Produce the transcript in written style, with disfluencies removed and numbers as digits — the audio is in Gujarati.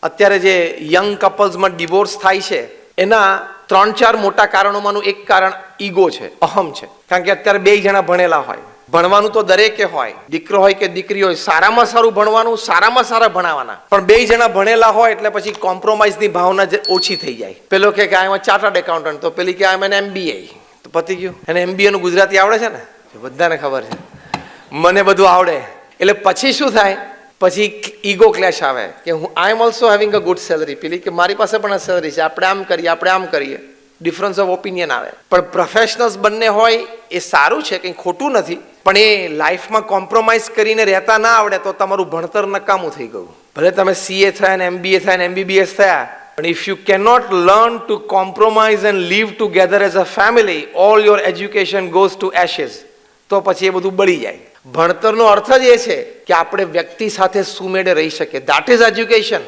અત્યારે જે યંગ કપલ્સમાં ડિવોર્સ થાય છે એના 3-4 મોટા કારણોમાંનું એક કારણ ઈગો છે, અહમ છે. કારણ કે અત્યારે બે જણા ભણેલા હોય, ભણવાનું તો દરેકે હોય, દીકરો હોય કે દીકરી હોય, સારામાં સારું ભણવાનું, સારામાં સારા ભણાવવાના, પણ બે જણા ભણેલા હોય એટલે પછી કોમ્પ્રોમાઇઝની ભાવના ઓછી થઈ જાય. પેલો કે આઈ એમ ચાર્ટર્ડ એકાઉન્ટન્ટ, તો પેલી કે આઈ એમ MBA, તો પતી ગયું. એને MBA નું ગુજરાતી આવડે છે ને, બધાને ખબર છે, મને બધું આવડે. એટલે પછી શું થાય, પછી ઈગો ક્લેશ આવે કે હું I am also having a good salary, પેલી કે મારી પાસે પણ આ સેલરી છે, આપણે આમ કરીએ, આપણે આમ કરીએ. ડિફરન્સ ઓફ ઓપિનિયન આવે. પણ પ્રોફેશનલ્સ બંને હોય એ સારું છે, કંઈ ખોટું નથી, પણ એ લાઈફમાં કોમ્પ્રોમાઇઝ કરીને રહેતા ના આવડે તો તમારું ભણતર નકામું થઈ ગયું. ભલે તમે CA થયા ને MBA થયા ને MBBS થયા, પણ if you cannot learn to compromise and live together as a family, all your education goes to ashes. તો પછી એ બધું બળી જાય. ભણતરનો અર્થ જ એ છે કે આપણે વ્યક્તિ સાથે સુમેળે રહી શકીએ. That is education.